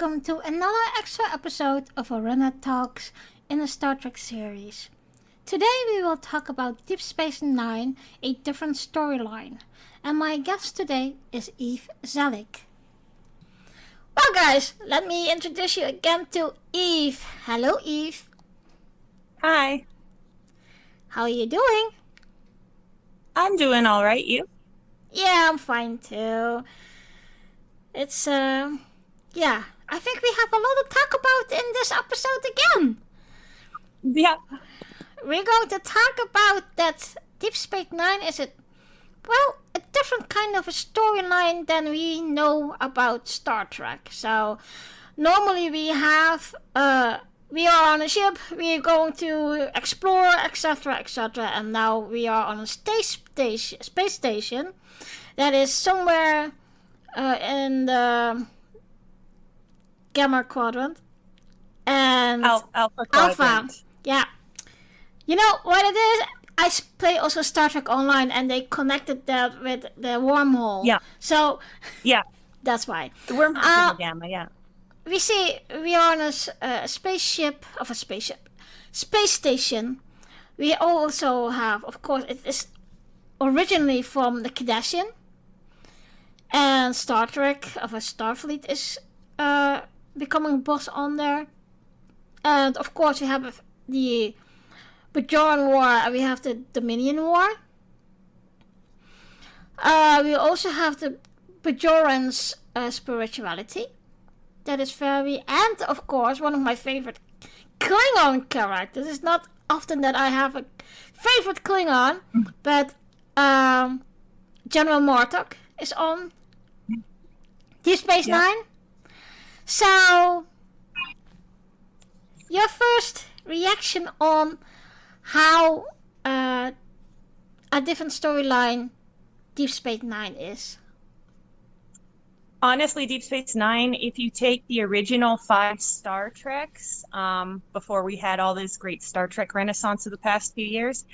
welcome to another extra episode of Arena Talks in the Star Trek series. Today we will talk about Deep Space Nine, a different storyline, and my guest today is Eve Zellick. Well guys, let me introduce you again to Eve. Hello Eve. Hi. How are you doing? I'm doing all right. You? Yeah, I'm fine too. It's, I think we have a lot to talk about in this episode again. Yeah. We're going to talk about that Deep Space Nine is a different kind of a storyline than we know about Star Trek. So, normally we have, we are on a ship, we're going to explore, etc., etc., and now we are on a space station that is somewhere in the Gamma Quadrant and Alpha Quadrant. Yeah. You know what it is? I play also Star Trek Online, and they connected that with the wormhole. Yeah. So yeah, that's why. The wormhole in the Gamma. Yeah. We are on a space station. We also have, of course, it is originally from the Cardassian. And Star Trek of a Starfleet is becoming boss on there. And of course we have the Bajoran War and we have the Dominion War. We also have the Bajorans' spirituality. That is very... And of course one of my favorite Klingon characters. It's not often that I have a favorite Klingon. But General Martok is on Deep Space Nine. So, your first reaction on how a different storyline Deep Space Nine is? Honestly, Deep Space Nine, if you take the original 5 Star Treks, before we had all this great Star Trek renaissance of the past few years,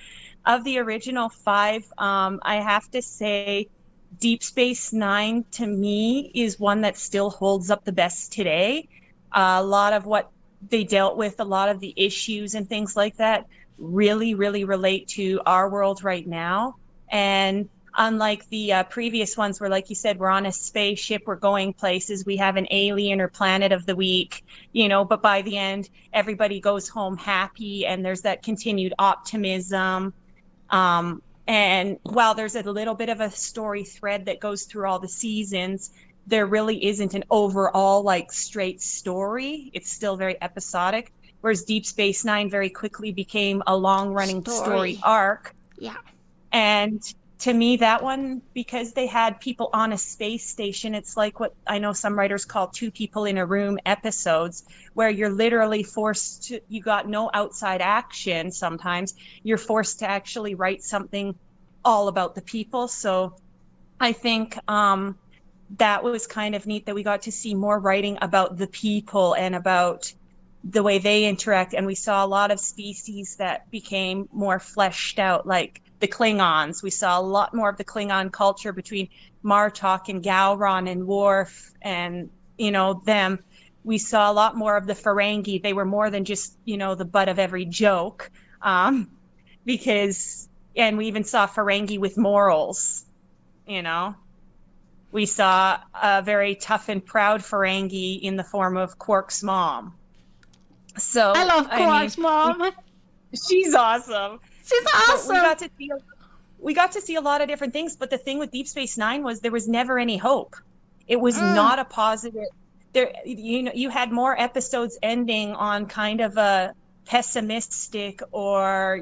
of the original 5, I have to say Deep Space Nine to me is one that still holds up the best today. A lot of what they dealt with, a lot of the issues and things like that really, really relate to our world right now. And unlike the previous ones where, like you said, we're on a spaceship, we're going places, we have an alien or planet of the week, but by the end, everybody goes home happy and there's that continued optimism. And while there's a little bit of a story thread that goes through all the seasons, there really isn't an overall straight story. It's still very episodic. Whereas Deep Space Nine very quickly became a long-running story arc. Yeah. And to me, that one, because they had people on a space station, it's like what I know some writers call 2 people in a room episodes, where you're literally forced to, you got no outside action sometimes. You're forced to actually write something all about the people. So I think that was kind of neat that we got to see more writing about the people and about the way they interact. And we saw a lot of species that became more fleshed out, like the Klingons. We saw a lot more of the Klingon culture between Martok and Gowron and Worf and, them. We saw a lot more of the Ferengi. They were more than just, the butt of every joke. And we even saw Ferengi with morals, We saw a very tough and proud Ferengi in the form of Quark's mom. So I love Quark's mom. She's awesome. She's awesome. We got to see a lot of different things, but the thing with Deep Space Nine was there was never any hope. It was not a positive. There, you had more episodes ending on kind of a pessimistic or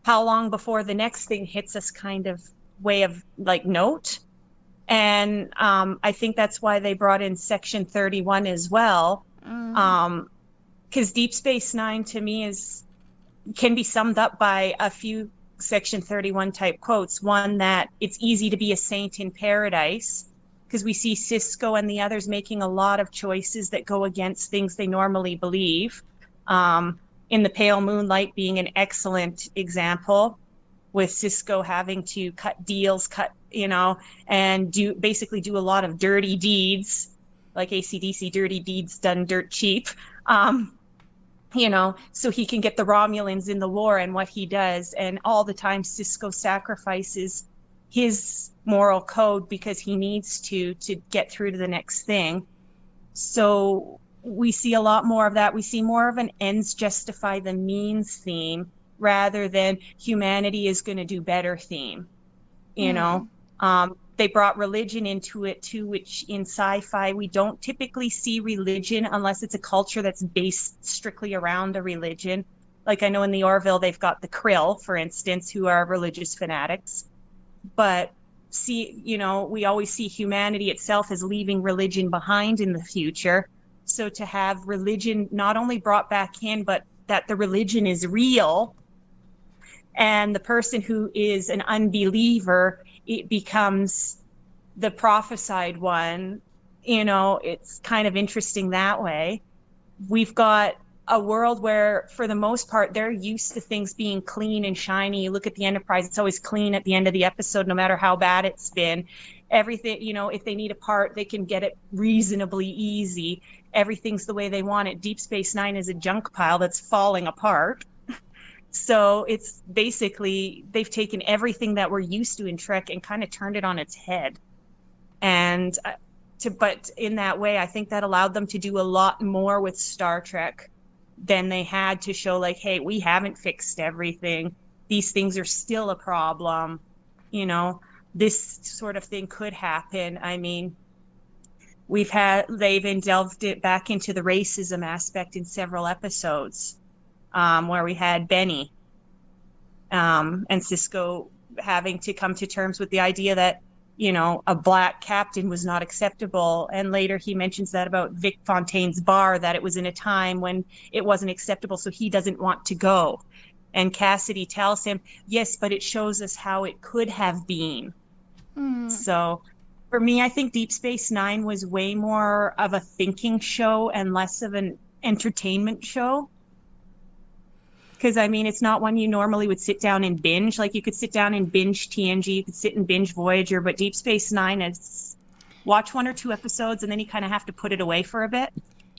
how long before the next thing hits us kind of way of note. And I think that's why they brought in Section 31 as well. Because Deep Space Nine to me can be summed up by a few Section 31 type quotes. One, that it's easy to be a saint in paradise, because we see Sisko and the others making a lot of choices that go against things they normally believe. In the Pale Moonlight being an excellent example, with Sisko having to cut deals, and basically do a lot of dirty deeds like AC/DC, dirty deeds done dirt cheap. So he can get the Romulans in the war, and what he does. And all the time Sisko sacrifices his moral code because he needs to get through to the next thing. So we see a lot more of that. We see more of an ends justify the means theme rather than humanity is going to do better theme. They brought religion into it too, which in sci-fi, we don't typically see religion unless it's a culture that's based strictly around a religion. Like I know in the Orville, they've got the Krill, for instance, who are religious fanatics. But we always see humanity itself as leaving religion behind in the future. So to have religion not only brought back in, but that the religion is real, and the person who is an unbeliever, it becomes the prophesied one. It's kind of interesting that way. We've got a world where, for the most part, they're used to things being clean and shiny. You look at the Enterprise, it's always clean at the end of the episode, no matter how bad it's been. Everything, if they need a part, they can get it reasonably easy. Everything's the way they want it. Deep Space Nine is a junk pile that's falling apart. So it's basically, they've taken everything that we're used to in Trek and kind of turned it on its head. But in that way, I think that allowed them to do a lot more with Star Trek than they had to show, like, hey, we haven't fixed everything. These things are still a problem. This sort of thing could happen. I mean, they've delved it back into the racism aspect in several episodes. Where we had Benny and Sisko having to come to terms with the idea that, a black captain was not acceptable. And later he mentions that about Vic Fontaine's bar, that it was in a time when it wasn't acceptable, so he doesn't want to go. And Cassidy tells him, yes, but it shows us how it could have been. So for me, I think Deep Space Nine was way more of a thinking show and less of an entertainment show. Because, I mean, it's not one you normally would sit down and binge. Like, you could sit down and binge TNG, you could sit and binge Voyager, but Deep Space Nine is watch 1 or 2 episodes and then you kind of have to put it away for a bit.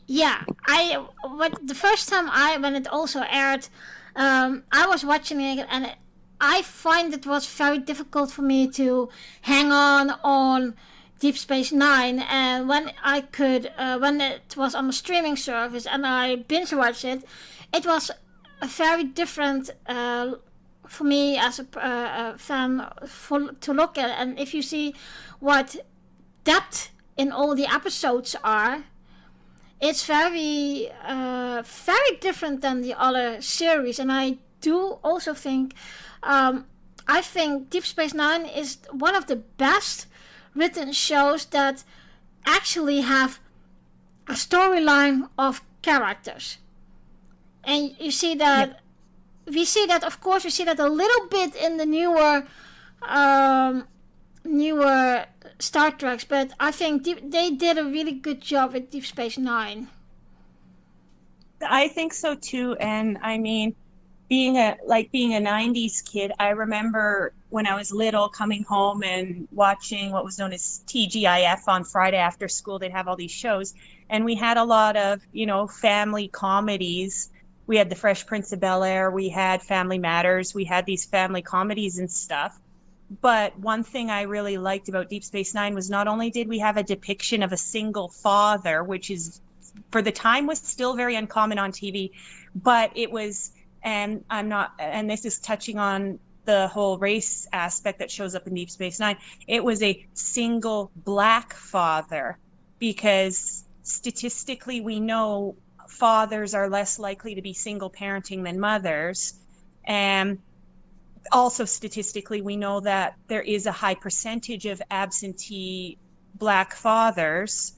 Yeah, the first time when it also aired, I was watching it, and I find it was very difficult for me to hang on Deep Space Nine. And when it was on the streaming service and I binge watched it, it was a very different for me as a fan to look at. And if you see what depth in all the episodes are, it's very different than the other series. And I do also think I think Deep Space Nine is one of the best written shows that actually have a storyline of characters. And you see that, we see that a little bit in the newer Star Treks, but I think they did a really good job with Deep Space Nine. I think so too, and I mean, being a 90s kid, I remember when I was little coming home and watching what was known as TGIF on Friday after school. They'd have all these shows, and we had a lot of, family comedies. We had The Fresh Prince of Bel-Air, we had Family Matters, we had these family comedies and stuff. But one thing I really liked about Deep Space Nine was not only did we have a depiction of a single father, which is, for the time, was still very uncommon on TV, but it was, and this is touching on the whole race aspect that shows up in Deep Space Nine, it was a single black father, because statistically we know fathers are less likely to be single parenting than mothers. And also statistically, we know that there is a high percentage of absentee black fathers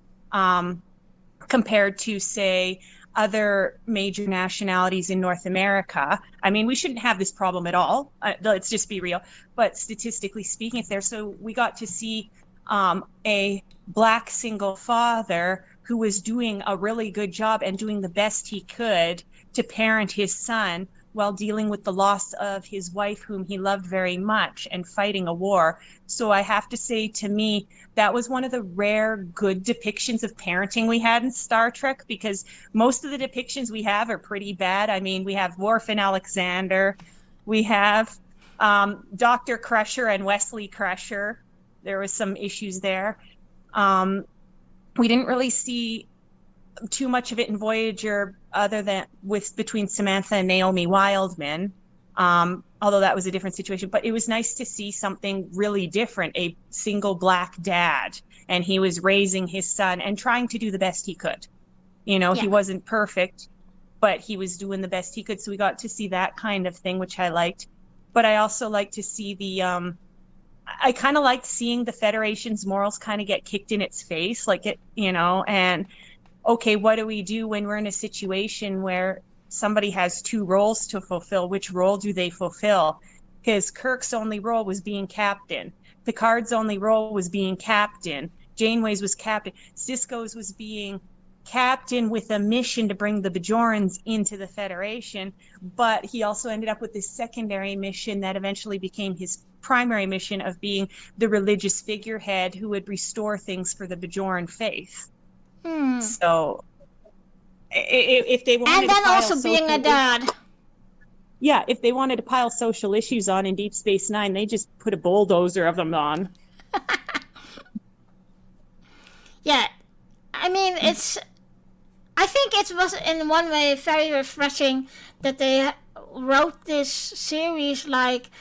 compared to, say, other major nationalities in North America. I mean, we shouldn't have this problem at all. Let's just be real. But statistically speaking, it's there. So we got to see a black single father who was doing a really good job and doing the best he could to parent his son, while dealing with the loss of his wife, whom he loved very much, and fighting a war. So I have to say, to me, that was one of the rare good depictions of parenting we had in Star Trek, because most of the depictions we have are pretty bad. I mean, we have Worf and Alexander. We have Dr. Crusher and Wesley Crusher. There was some issues there. We didn't really see too much of it in Voyager, other than between Samantha and Naomi Wildman, although that was a different situation. But it was nice to see something really different, a single black dad, and he was raising his son and trying to do the best he could. You know, he wasn't perfect, but he was doing the best he could. So we got to see that kind of thing, which I liked. But I also like to see I kind of liked seeing the Federation's morals kind of get kicked in its face, like it, you know, and okay, what do we do when we're in a situation where somebody has two roles to fulfill? Which role do they fulfill? Because Kirk's only role was being captain. Picard's only role was being captain. Janeway's was captain. Sisko's was being captain with a mission to bring the Bajorans into the Federation, but he also ended up with this secondary mission that eventually became his primary mission of being the religious figurehead who would restore things for the Bajoran faith. So if they wanted, and then also being a dad. Yeah, if they wanted to pile social issues on in Deep Space Nine, they just put a bulldozer of them on. Yeah, I mean, I think it was in one way very refreshing that they wrote this series like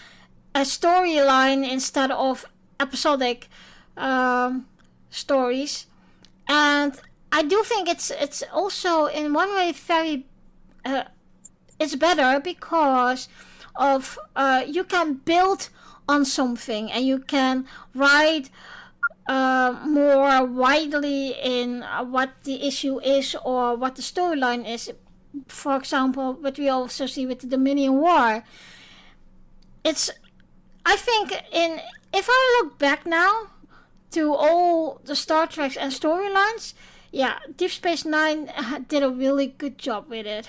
a storyline instead of episodic stories. And I do think it's also in one way very it's better because of you can build on something and you can write more widely in what the issue is or what the storyline is. For example, what we also see with the Dominion War. I think if I look back now to all the Star Treks and storylines, yeah, Deep Space Nine did a really good job with it.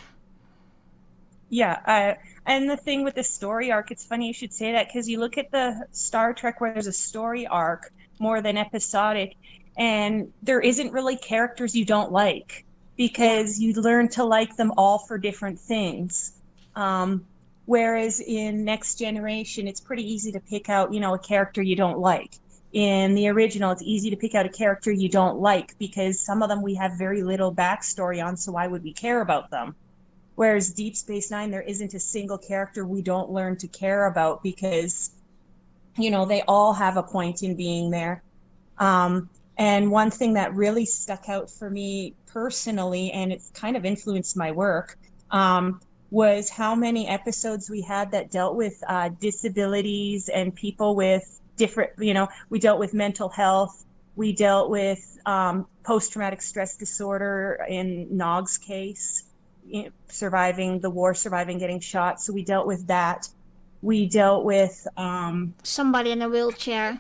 Yeah, and the thing with the story arc, it's funny you should say that, because you look at the Star Trek where there's a story arc more than episodic, and there isn't really characters you don't like, because you learn to like them all for different things. Whereas in Next Generation, it's pretty easy to pick out, a character you don't like. In the original, it's easy to pick out a character you don't like because some of them we have very little backstory on, so why would we care about them? Whereas Deep Space Nine, there isn't a single character we don't learn to care about because, they all have a point in being there. And one thing that really stuck out for me personally, and it's kind of influenced my work, was how many episodes we had that dealt with disabilities and people with different, we dealt with mental health. We dealt with post-traumatic stress disorder in Nog's case, surviving the war, surviving getting shot. So we dealt with that. We dealt with somebody in a wheelchair.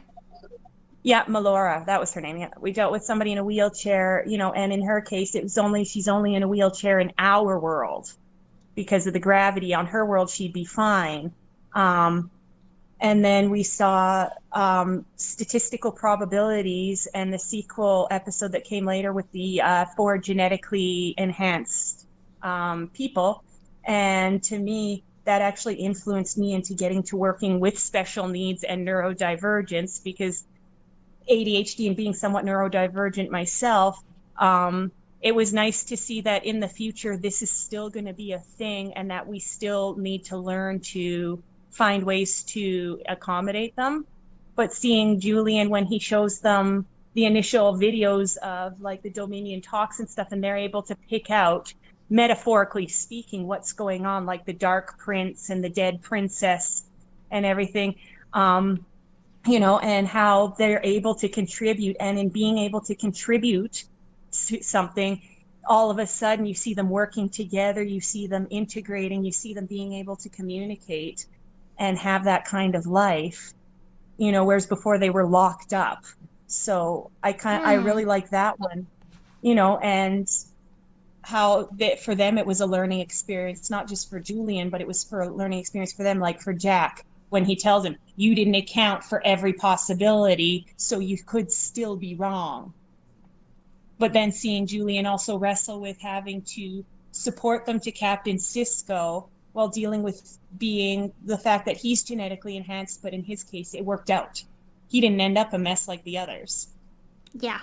Yeah, Melora, that was her name. Yeah, we dealt with somebody in a wheelchair, and in her case, she's only in a wheelchair in our world because of the gravity. On her world, she'd be fine. And then we saw statistical probabilities and the sequel episode that came later with the 4 genetically enhanced people. And to me, that actually influenced me into getting to working with special needs and neurodivergence, because ADHD and being somewhat neurodivergent myself, it was nice to see that in the future, this is still going to be a thing and that we still need to learn to find ways to accommodate them. But seeing Julian, when he shows them the initial videos of like the Dominion talks and stuff, and they're able to pick out, metaphorically speaking, what's going on, like the Dark Prince and the Dead Princess and everything, and how they're able to contribute. And in being able to contribute to something, all of a sudden you see them working together, you see them integrating, you see them being able to communicate and have that kind of life, whereas before they were locked up. So I really like that one, and how that for them it was a learning experience, not just for Julian, but it was for a learning experience for them, like for Jack, when he tells him, you didn't account for every possibility, so you could still be wrong. But then seeing Julian also wrestle with having to support them to Captain Sisko while dealing with being the fact that he's genetically enhanced, but in his case, it worked out. He didn't end up a mess like the others. Yeah.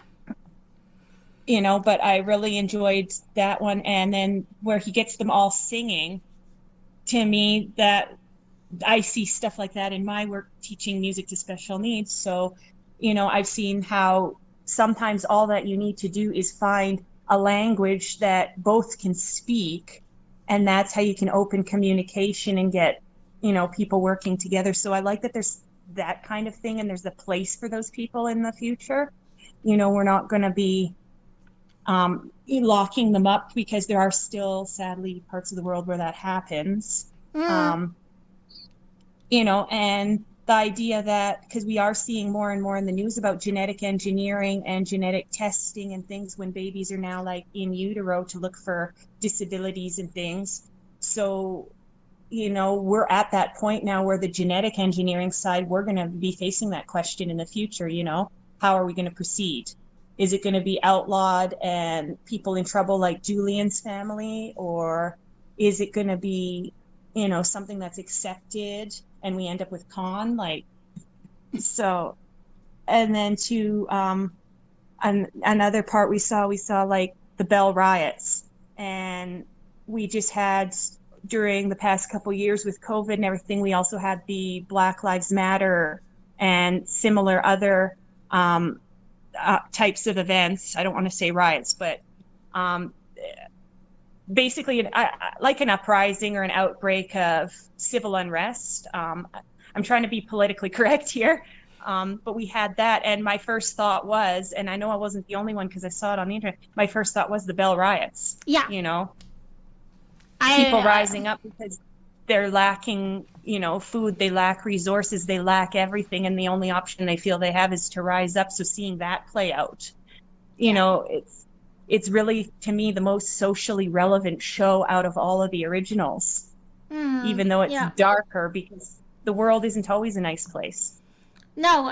But I really enjoyed that one. And then where he gets them all singing, to me, that I see stuff like that in my work teaching music to special needs. So, I've seen how sometimes all that you need to do is find a language that both can speak, and that's how you can open communication and get, people working together. So I like that there's that kind of thing, and there's a place for those people in the future. We're not going to be locking them up, because there are still, sadly, parts of the world where that happens. And the idea that, because we are seeing more and more in the news about genetic engineering and genetic testing and things when babies are now like in utero to look for disabilities and things. So, we're at that point now where the genetic engineering side, we're going to be facing that question in the future. How are we going to proceed? Is it going to be outlawed and people in trouble like Julian's family? Or is it going to be, something that's accepted and we end up with Khan? So, and then to another part we saw like the Bell riots. And we just had, during the past couple of years with COVID and everything, we also had the Black Lives Matter and similar other types of events. I don't want to say riots, but basically like an uprising or an outbreak of civil unrest. I'm trying to be politically correct here, but we had that. And my first thought was, and I know I wasn't the only one because I saw it on the internet, my first thought was the Bell riots. Yeah. People rising up because they're lacking, food, they lack resources, they lack everything, and the only option they feel they have is to rise up. So seeing that play out, it's really, to me, the most socially relevant show out of all of the originals, even though it's darker, because the world isn't always a nice place. No,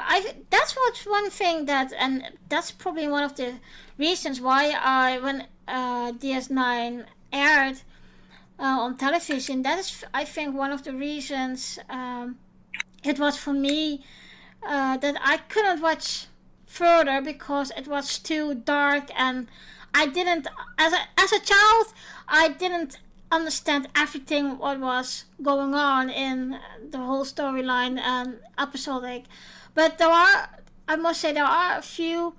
that's what's one thing that, and that's probably one of the reasons why when DS9 aired on television, that is, I think, one of the reasons it was for me that I couldn't watch further, because it was too dark, and I didn't, as a child, I didn't understand everything what was going on in the whole storyline and episodic. But I must say, there are a few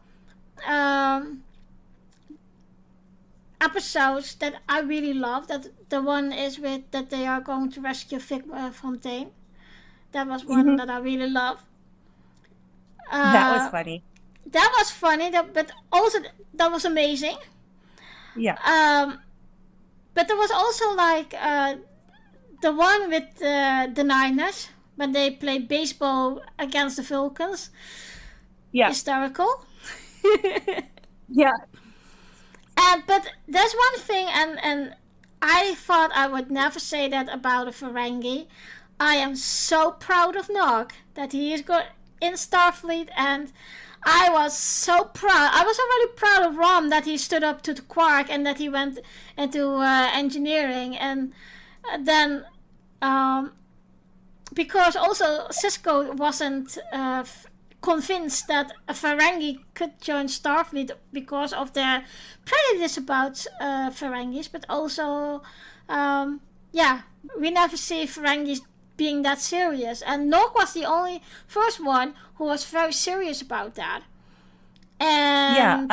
episodes that I really love. That the one is with that they are going to rescue Vic Fontaine. That was one that I really love. That was funny. That was funny, but also that was amazing. Yeah. But there was also like the one with the Niners when they play baseball against the Vulcans. Yeah. Hysterical. Yeah. But there's one thing, and I thought I would never say that about a Ferengi. I am so proud of Nog that he is in Starfleet, and I was so proud. I was already proud of Rom that he stood up to the Quark and that he went into engineering, and then because also Sisko wasn't convinced that a Ferengi could join Starfleet because of their prejudice about Ferengis, but also we never see Ferengis being that serious, and Nog was the only first one who was very serious about that. And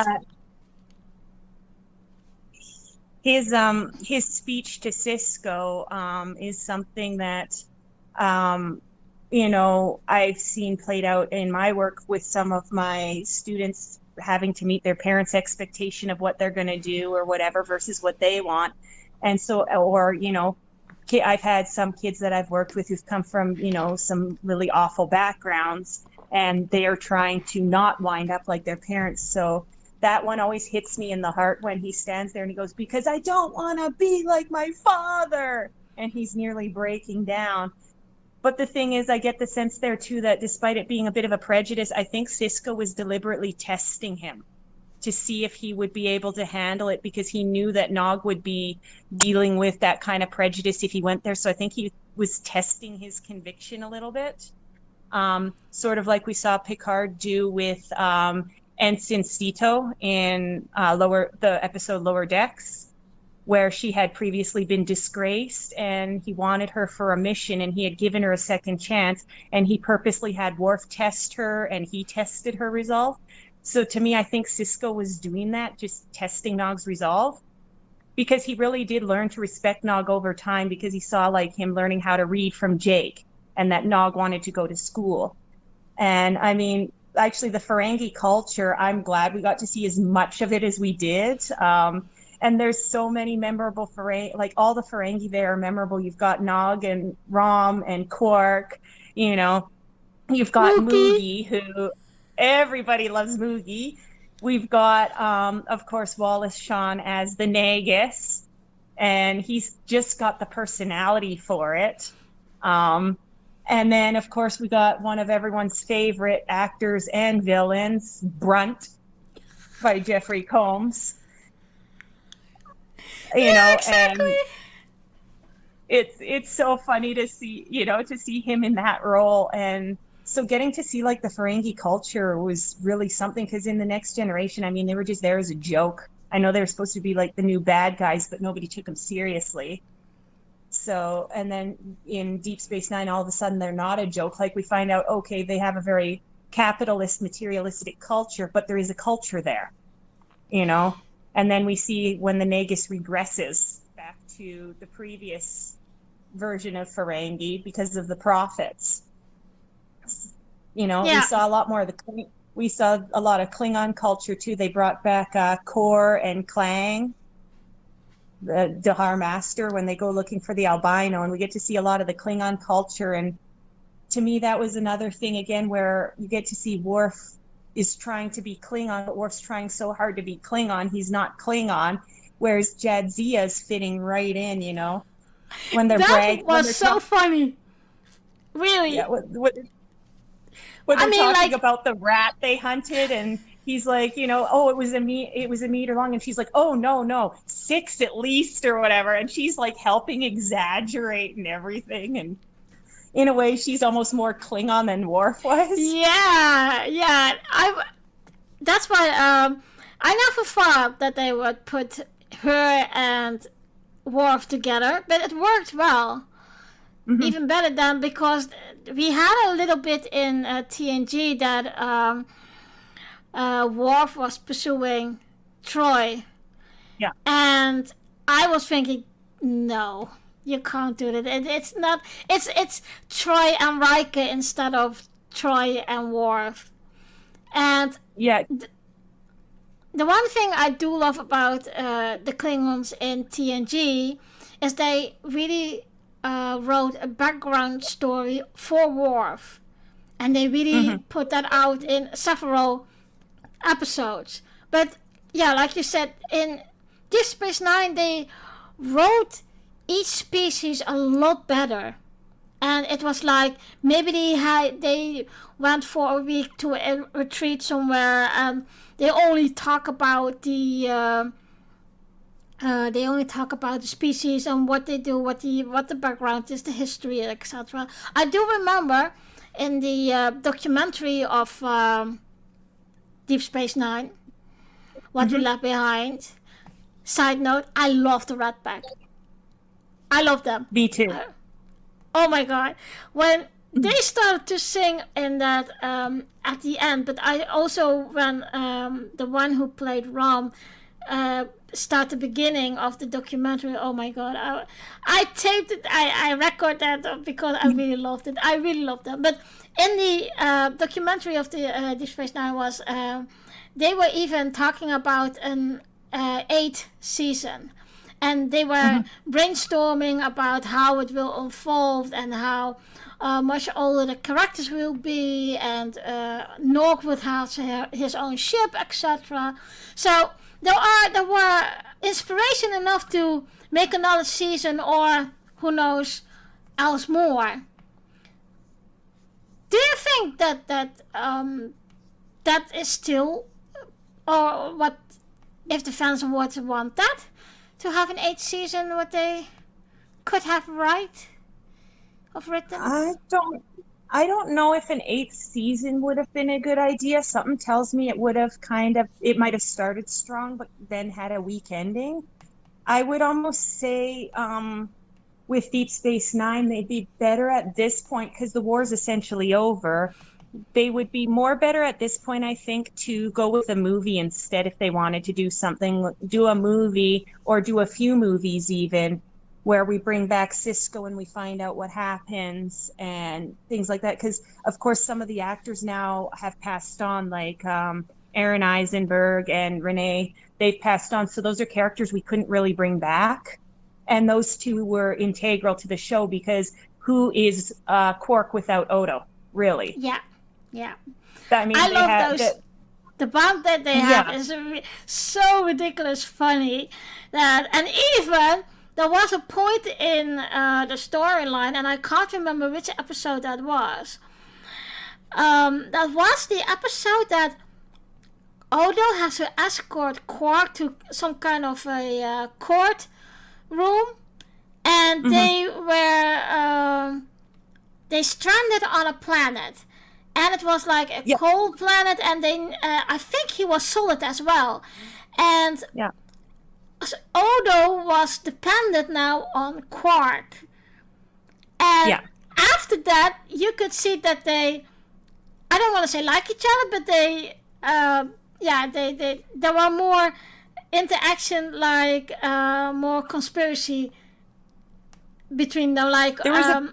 his speech to Sisko is something that I've seen played out in my work with some of my students having to meet their parents' expectation of what they're going to do or whatever versus what they want. And so, or I've had some kids that I've worked with who've come from, some really awful backgrounds, and they are trying to not wind up like their parents. So that one always hits me in the heart when he stands there and he goes, because I don't want to be like my father. And he's nearly breaking down. But the thing is, I get the sense there too that despite it being a bit of a prejudice, I think Cisco was deliberately testing him to see if he would be able to handle it, because he knew that Nog would be dealing with that kind of prejudice if he went there. So I think he was testing his conviction a little bit. Sort of like we saw Picard do with Ensign Sito in the episode Lower Decks, where she had previously been disgraced and he wanted her for a mission and he had given her a second chance, and he purposely had Worf test her and he tested her resolve. So to me, I think Cisco was doing that, just testing Nog's resolve, because he really did learn to respect Nog over time, because he saw like him learning how to read from Jake and that Nog wanted to go to school. And I mean, actually the Ferengi culture, I'm glad we got to see as much of it as we did. And there's so many memorable Ferengi, like all the Ferengi there are memorable. You've got Nog and Rom and Quark, you know, you've got Moogie, who everybody loves Moogie. We've got, of course, Wallace Shawn as the Nagus, and he's just got the personality for it. And then, of course, we got one of everyone's favorite actors and villains, Brunt, by Jeffrey Combs. You know, exactly. And it's so funny to see, you know, to see him in that role. And so getting to see like the Ferengi culture was really something, because in the Next Generation, I mean, they were just there as a joke. I know they were supposed to be like the new bad guys, but nobody took them seriously. So, and then in Deep Space Nine, all of a sudden they're not a joke. Like we find out, okay, they have a very capitalist, materialistic culture, but there is a culture there, you know? And then we see when the Nagus regresses back to the previous version of Ferengi because of the prophets. You know, Yeah. we saw a lot more of we saw a lot of Klingon culture too. They brought back Kor and Klang, the Dahar Master, when they go looking for the albino, and we get to see a lot of the Klingon culture. And to me, that was another thing again where you get to see Worf is trying to be Klingon, but Worf's trying so hard to be Klingon, he's not Klingon, whereas Jadzia's fitting right in, you know, when they're bragging. That was so funny. Really? Yeah, when they're talking about the rat they hunted, and he's like, you know, oh, it was a meter long, and she's like, oh, no, 6 at least or whatever, and she's like helping exaggerate and everything, and in a way, she's almost more Klingon than Worf was. Yeah. That's why I never thought that they would put her and Worf together, but it worked well. Mm-hmm. Even better than, because we had a little bit in TNG that Worf was pursuing Troy. Yeah. And I was thinking, no. You can't do that. It's not. It's Troy and Riker instead of Troy and Worf. And yeah, the one thing I do love about the Klingons in TNG is they really wrote a background story for Worf, and they really put that out in several episodes. But yeah, like you said, in Deep Space Nine, they wrote each species a lot better, and it was like maybe they went for a week to a retreat somewhere, and they only talk about the species and what they do, what the background is, the history, etc. I do remember in the documentary of Deep Space Nine, What We Left Behind. Side note: I love the Ratback. I love them. Me too. Oh my god. When they started to sing in that at the end, but I also, when the one who played Rom start the beginning of the documentary, oh my god. I taped it, I recorded that because I really loved it. I really loved them. But in the documentary of the Deep Space Nine was, they were even talking about an 8th season. and they were brainstorming about how it will unfold and how much older the characters will be, and Nog would have his own ship, etc. So there were inspiration enough to make another season, or who knows else more. Do you think that is still, or what if the fans would want that to have an 8th season, what they could have written? I don't know if an 8th season would have been a good idea. Something tells me it would have it might have started strong, but then had a weak ending. I would almost say with Deep Space Nine, they'd be better at this point because the war is essentially over. They would be more better at this point, I think, to go with a movie instead if they wanted to do a movie or do a few movies even, where we bring back Cisco and we find out what happens and things like that. Because, of course, some of the actors now have passed on, like Aaron Eisenberg and Renee. They've passed on. So those are characters we couldn't really bring back. And those two were integral to the show because who is Quark without Odo, really? Yeah, yeah. I mean, I love those. The bond that they have is so ridiculous funny. And even there was a point in the storyline, and I can't remember which episode that was. That was the episode that Odo has to escort Quark to some kind of a court room, and they stranded on a planet, and it was like a cold planet, and they I think he was solid as well, and Odo was dependent now on Quark, and after that you could see that they, I don't want to say like each other, but they there were more interaction, like more conspiracy between them, like there was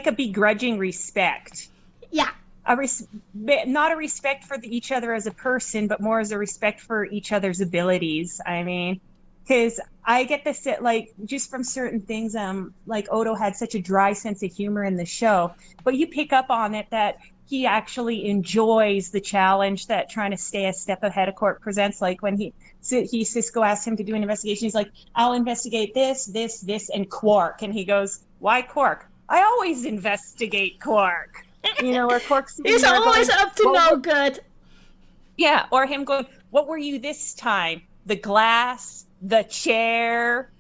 a begrudging respect. Yeah. Not a respect for each other as a person, but more as a respect for each other's abilities. I mean, because I get this, like, just from certain things, like Odo had such a dry sense of humor in the show, but you pick up on it that he actually enjoys the challenge that trying to stay a step ahead of Quark presents. Like when Cisco asked him to do an investigation, he's like, I'll investigate this, and Quark. And he goes, why Quark? I always investigate Quark. You know, or Quark's he's always going, up to no good. Yeah, or him going, what were you this time? The glass, the chair,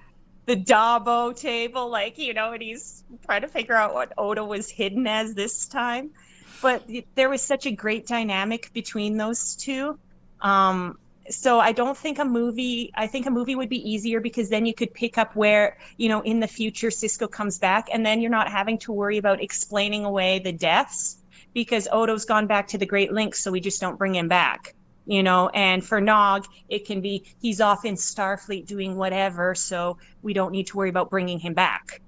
the Dabo table, like, you know, and he's trying to figure out what Odo was hidden as this time. But there was such a great dynamic between those two. So I think a movie would be easier because then you could pick up where, you know, in the future Cisco comes back, and then you're not having to worry about explaining away the deaths because Odo's gone back to the Great Links, so we just don't bring him back, you know. And for Nog, it can be he's off in Starfleet doing whatever, so we don't need to worry about bringing him back.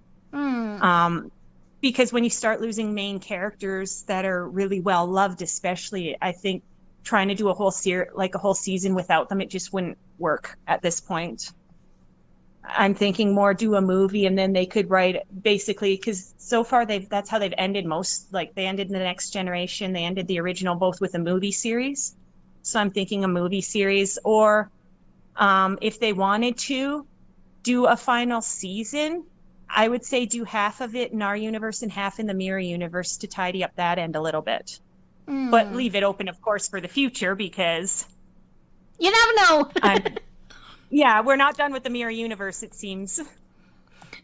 Because when you start losing main characters that are really well loved, especially, I think trying to do a whole season without them, it just wouldn't work at this point. I'm thinking more do a movie, and then they could write basically, because so far that's how they've ended most. Like they ended The Next Generation, they ended the original both with a movie series. So I'm thinking a movie series, or if they wanted to do a final season, I would say do half of it in our universe and half in the mirror universe to tidy up that end a little bit. But leave it open, of course, for the future because you never know. Yeah, we're not done with the mirror universe, it seems.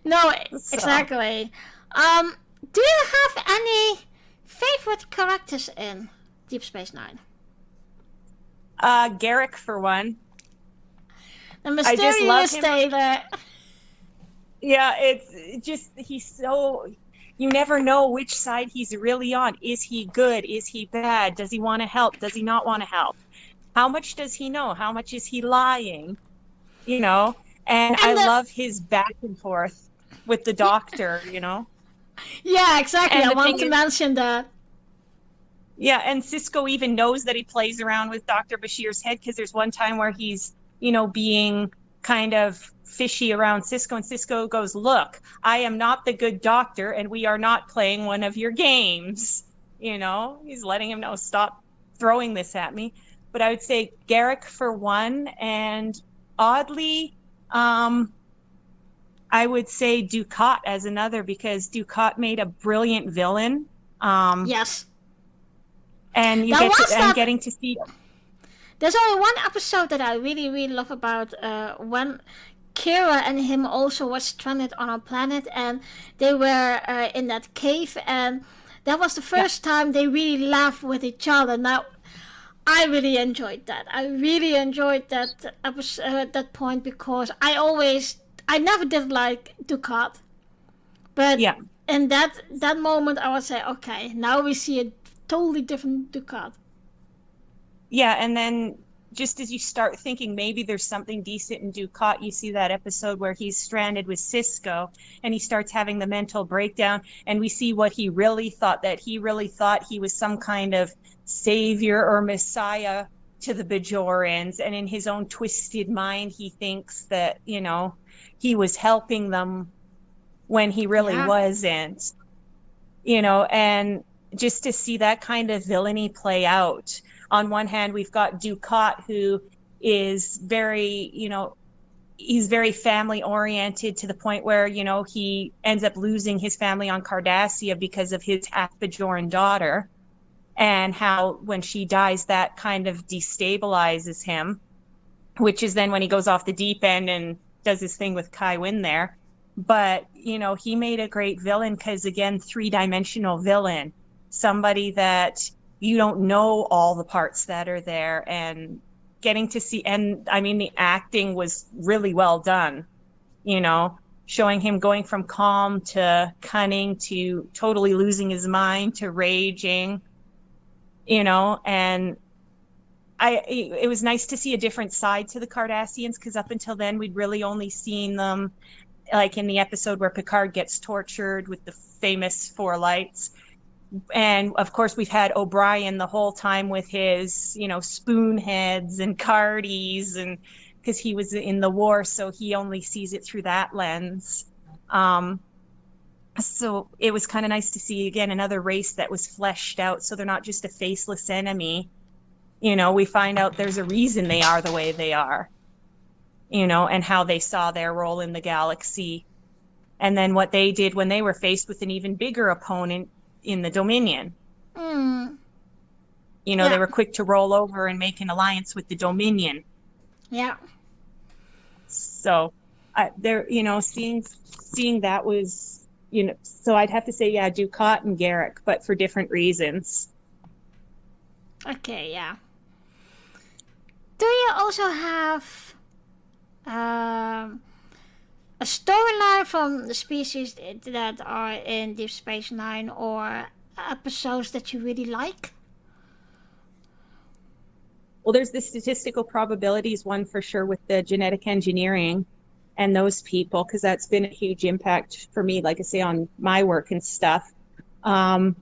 No, exactly. Do you have any favorite characters in Deep Space Nine? Garrick, for one. The mysterious Taylor. Yeah, it's just, he's so, you never know which side he's really on. Is he good? Is he bad? Does he want to help? Does he not want to help? How much does he know? How much is he lying? You know, and I love his back and forth with the doctor, you know? Yeah, exactly. I want to mention that. Yeah, and Cisco even knows that he plays around with Dr. Bashir's head because there's one time where he's, you know, being kind of fishy around Cisco, and Cisco goes, look, I am not the good doctor, and we are not playing one of your games. He's letting him know, stop throwing this at me. But I would say Garrick for one, and oddly, I would say Ducat as another, because Ducat made a brilliant villain. Yes. And getting to see. There's only one episode that I really, really love about when Kira and him also was stranded on a planet, and they were in that cave, and that was the first time they really laughed with each other. Now, I really enjoyed that. I really enjoyed that episode, that point, because I never did like Ducat, but in that moment I would say, okay, now we see a totally different Ducat. Yeah, and then just as you start thinking maybe there's something decent in Ducat, you see that episode where he's stranded with Cisco and he starts having the mental breakdown, and we see what he really thought, that he really thought he was some kind of savior or messiah to the Bajorans, and in his own twisted mind he thinks that, he was helping them when he really wasn't, and just to see that kind of villainy play out. On one hand, we've got Ducat, who is very, he's very family oriented to the point where, he ends up losing his family on Cardassia because of his half Bajoran daughter, and how when she dies, that kind of destabilizes him, which is then when he goes off the deep end and does his thing with Kai Wynn there. But, he made a great villain because, again, three-dimensional villain, somebody that you don't know all the parts that are there, and getting to see, and I mean, the acting was really well done, showing him going from calm to cunning to totally losing his mind to raging, and it was nice to see a different side to the Cardassians, because up until then we'd really only seen them like in the episode where Picard gets tortured with the famous 4 lights. And of course, we've had O'Brien the whole time with his, spoon heads and cardies, and because he was in the war, so he only sees it through that lens. So it was kind of nice to see, again, another race that was fleshed out, so they're not just a faceless enemy. We find out there's a reason they are the way they are, and how they saw their role in the galaxy. And then what they did when they were faced with an even bigger opponent in the Dominion. They were quick to roll over and make an alliance with the Dominion. Yeah. So seeing that was, so I'd have to say, Ducat and Garrick, but for different reasons. Okay, yeah. Do you also have a storyline from the species that are in Deep Space Nine, or episodes that you really like? Well, there's the statistical probabilities one for sure with the genetic engineering and those people, because that's been a huge impact for me, like I say, on my work and stuff. The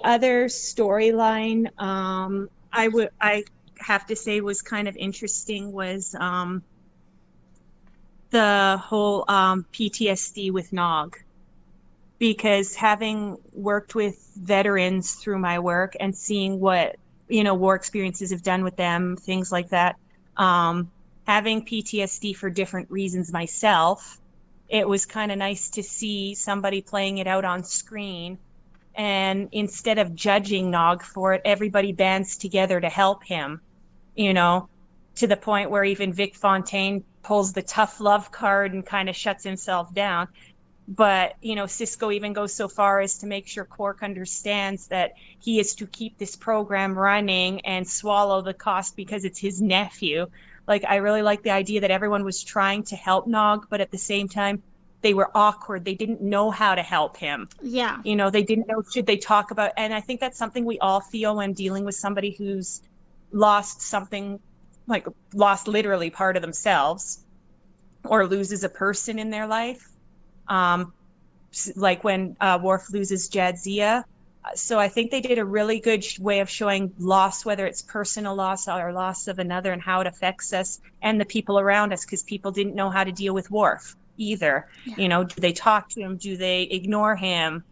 other storyline I have to say was kind of interesting was the whole PTSD with Nog, because having worked with veterans through my work and seeing what war experiences have done with them, things like that, having PTSD for different reasons myself, it was kind of nice to see somebody playing it out on screen, and instead of judging Nog for it, everybody bands together to help him, to the point where even Vic Fontaine pulls the tough love card and kind of shuts himself down. But, Cisco even goes so far as to make sure Quark understands that he is to keep this program running and swallow the cost because it's his nephew. Like, I really like the idea that everyone was trying to help Nog, but at the same time, they were awkward. They didn't know how to help him. Yeah. They didn't know, should they talk about, and I think that's something we all feel when dealing with somebody who's lost something, like lost literally part of themselves, or loses a person in their life. Like when Worf loses Jadzia, So I think they did a really good way of showing loss, whether it's personal loss or loss of another, and how it affects us and the people around us, because people didn't know how to deal with Worf either. Yeah. You know, do they talk to him? Do they ignore him?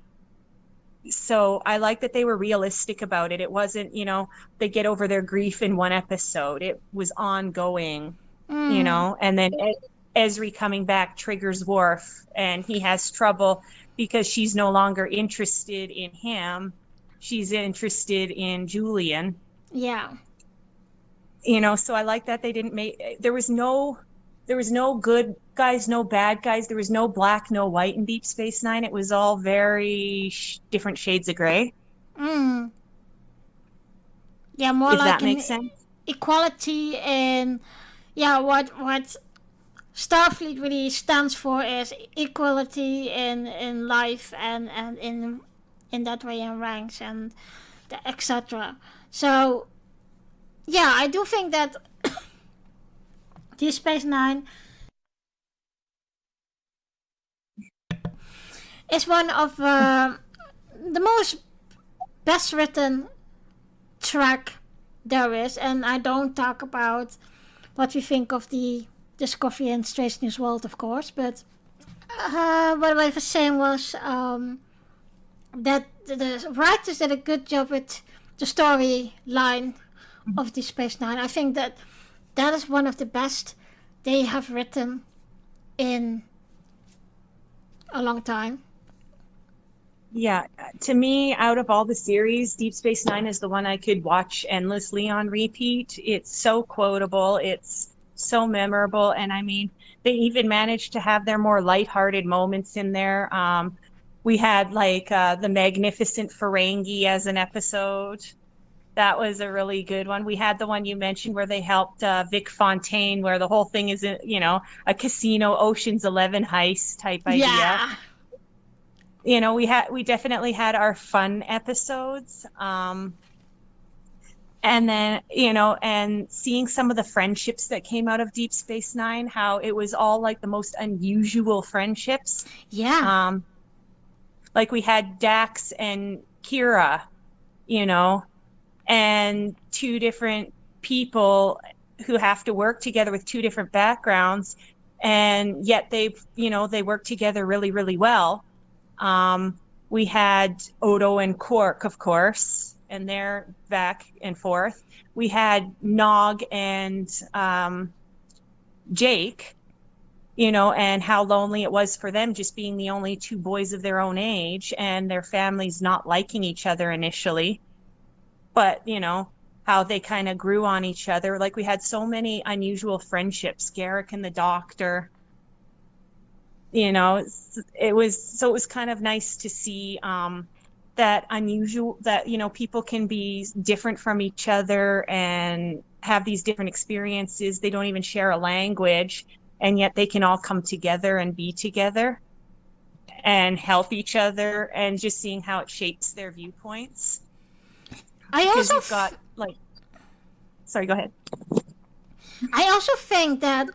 So I like that they were realistic about it. It wasn't, you know, they get over their grief in one episode. It was ongoing, you know, and then Esri coming back triggers Worf, and he has trouble because she's no longer interested in him. She's interested in Julian. Yeah. You know, so I like that they didn't make, there was no good guys, no bad guys. There was no black, no white in Deep Space Nine. It was all very different shades of gray. Yeah, more If like that makes sense. Equality, and yeah, what Starfleet really stands for is equality in life, and in that way in ranks and etc. So yeah, I do think that Deep Space Nine is one of the most best written track there is, and I don't talk about what we think of the Discovery and Strange New World, of course, but what I was saying was that the writers did a good job with the storyline of Deep Space Nine. I think that is one of the best they have written in a long time. Yeah, to me, out of all the series, Deep Space Nine is the one I could watch endlessly on repeat. It's so quotable, it's so memorable, and I mean, they even managed to have their more lighthearted moments in there. We had like the Magnificent Ferengi as an episode. That was a really good one. We had the one you mentioned where they helped Vic Fontaine, where the whole thing is, you know, a casino Ocean's 11 heist type idea. Yeah. You know, we definitely had our fun episodes. And then, you know, and seeing some of the friendships that came out of Deep Space Nine, how it was all like the most unusual friendships. Yeah. Like we had Dax and Kira, you know, and two different people who have to work together with two different backgrounds, and yet they work together really, really well. We had Odo and Quark, of course, and they're back and forth. We had Nog and Jake, you know, and how lonely it was for them just being the only two boys of their own age and their families not liking each other initially. But, you know, how they kind of grew on each other. Like we had so many unusual friendships, Garrick and the Doctor. You know, it was kind of nice to see that unusual, that, you know, people can be different from each other and have these different experiences. They don't even share a language, and yet they can all come together and be together and help each other, and just seeing how it shapes their viewpoints. I also got like, sorry, go ahead. I also think that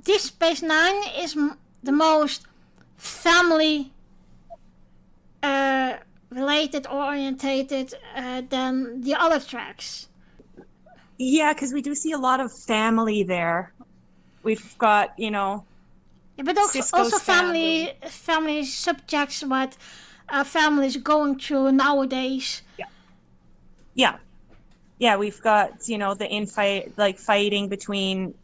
Deep Space Nine is the most family related or orientated than the other tracks. Yeah, because we do see a lot of family there. We've got, you know, yeah, but also family subjects, what families going through nowadays. Yeah, we've got, you know, the infight, like fighting between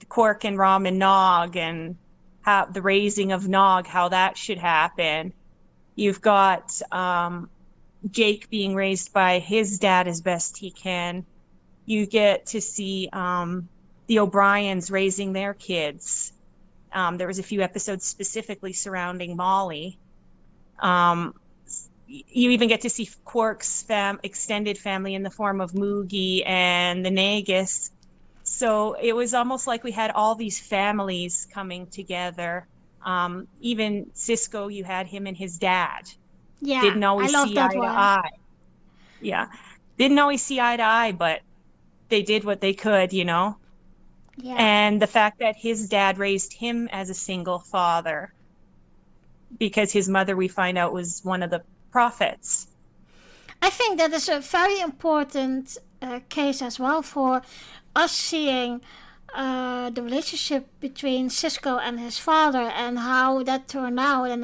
Quark and Rom and Nog, and how the raising of Nog, how that should happen. You've got Jake being raised by his dad as best he can. You get to see the O'Briens raising their kids. There was a few episodes specifically surrounding Molly. You even get to see Quark's extended family in the form of Moogie and the Nagus. So it was almost like we had all these families coming together. Even Sisko, you had him and his dad. Yeah, didn't always see eye to eye. Yeah, didn't always see eye to eye, but they did what they could, you know. Yeah. And the fact that his dad raised him as a single father, because his mother, we find out, was one of the prophets. I think that is a very important case as well for us seeing the relationship between Cisco and his father and how that turned out, and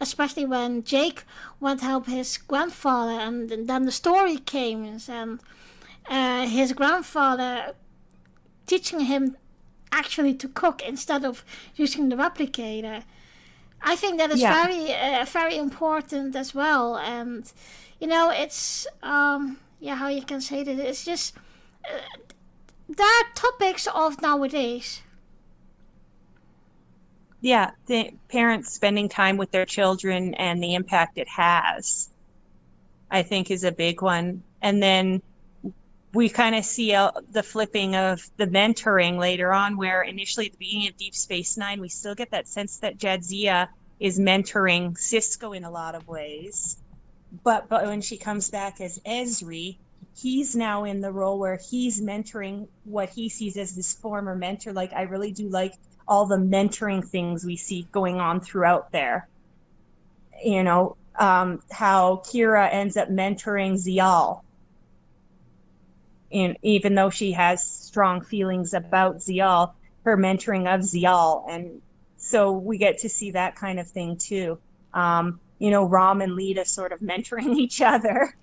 especially when Jake went to help his grandfather, and then the story came, and his grandfather teaching him actually to cook instead of using the replicator. I think that is Yeah. very important as well, and it's how you can say that it's just there are topics of nowadays. Yeah, the parents spending time with their children and the impact it has, I think, is a big one. And then we kind of see the flipping of the mentoring later on, where initially at the beginning of Deep Space Nine, we still get that sense that Jadzia is mentoring Cisco in a lot of ways. But when she comes back as Ezri, he's now in the role where he's mentoring what he sees as this former mentor. Like, I really do like all the mentoring things we see going on throughout there. How Kira ends up mentoring Zial. And even though she has strong feelings about Zial, her mentoring of Zial. And so we get to see that kind of thing too. Rom and Lita sort of mentoring each other.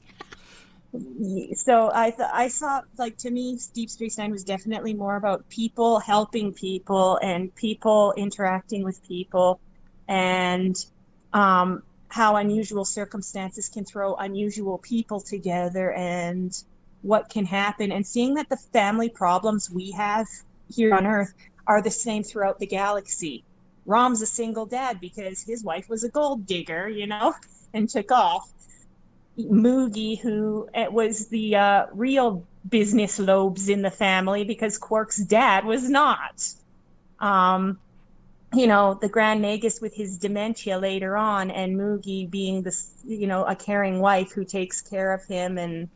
So I saw, like, to me, Deep Space Nine was definitely more about people helping people and people interacting with people, and how unusual circumstances can throw unusual people together and what can happen, and seeing that the family problems we have here on Earth are the same throughout the galaxy. Rom's a single dad because his wife was a gold digger, and took off. Moogie, who was the real business lobes in the family because Quark's dad was not. The Grand Nagus with his dementia later on, and Moogie being a caring wife who takes care of him and,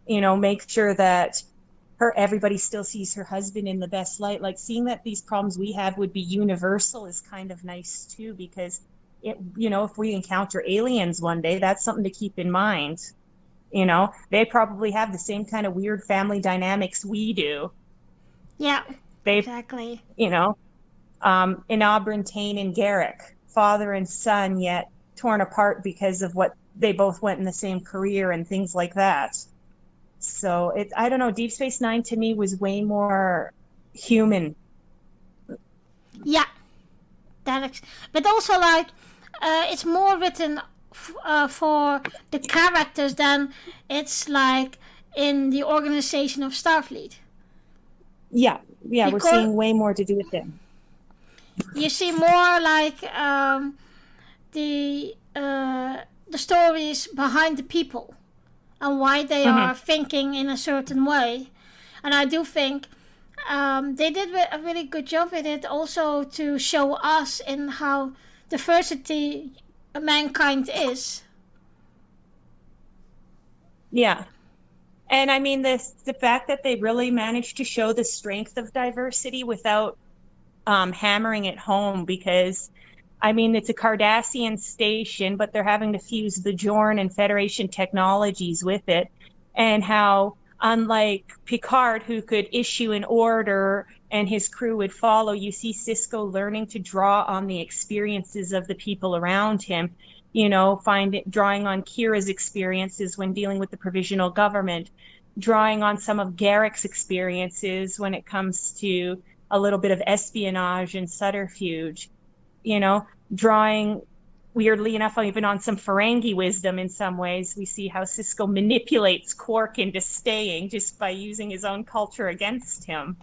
makes sure that everybody still sees her husband in the best light. Like, seeing that these problems we have would be universal is kind of nice too, because if we encounter aliens one day, that's something to keep in mind. They probably have the same kind of weird family dynamics we do. Yeah, exactly. Inabrin, Tane, and Garrick, father and son, yet torn apart because of what they both went in the same career and things like that. So I don't know, Deep Space Nine to me was way more human. Yeah, but also, like, it's more written for the characters than it's like in the organization of Starfleet. Yeah, because we're seeing way more to do with them. You see more like the stories behind the people and why they are thinking in a certain way, and I do think they did a really good job with it, also to show us in how diversity mankind is. Yeah. And I mean, the fact that they really managed to show the strength of diversity without hammering it home, because I mean, it's a Cardassian station, but they're having to fuse the Bajorn and Federation technologies with it, and how, unlike Picard, who could issue an order and his crew would follow, you see Cisco learning to draw on the experiences of the people around him, drawing on Kira's experiences when dealing with the provisional government, drawing on some of Garrick's experiences when it comes to a little bit of espionage and subterfuge, drawing, weirdly enough, even on some Ferengi wisdom in some ways. We see how Cisco manipulates Quark into staying just by using his own culture against him.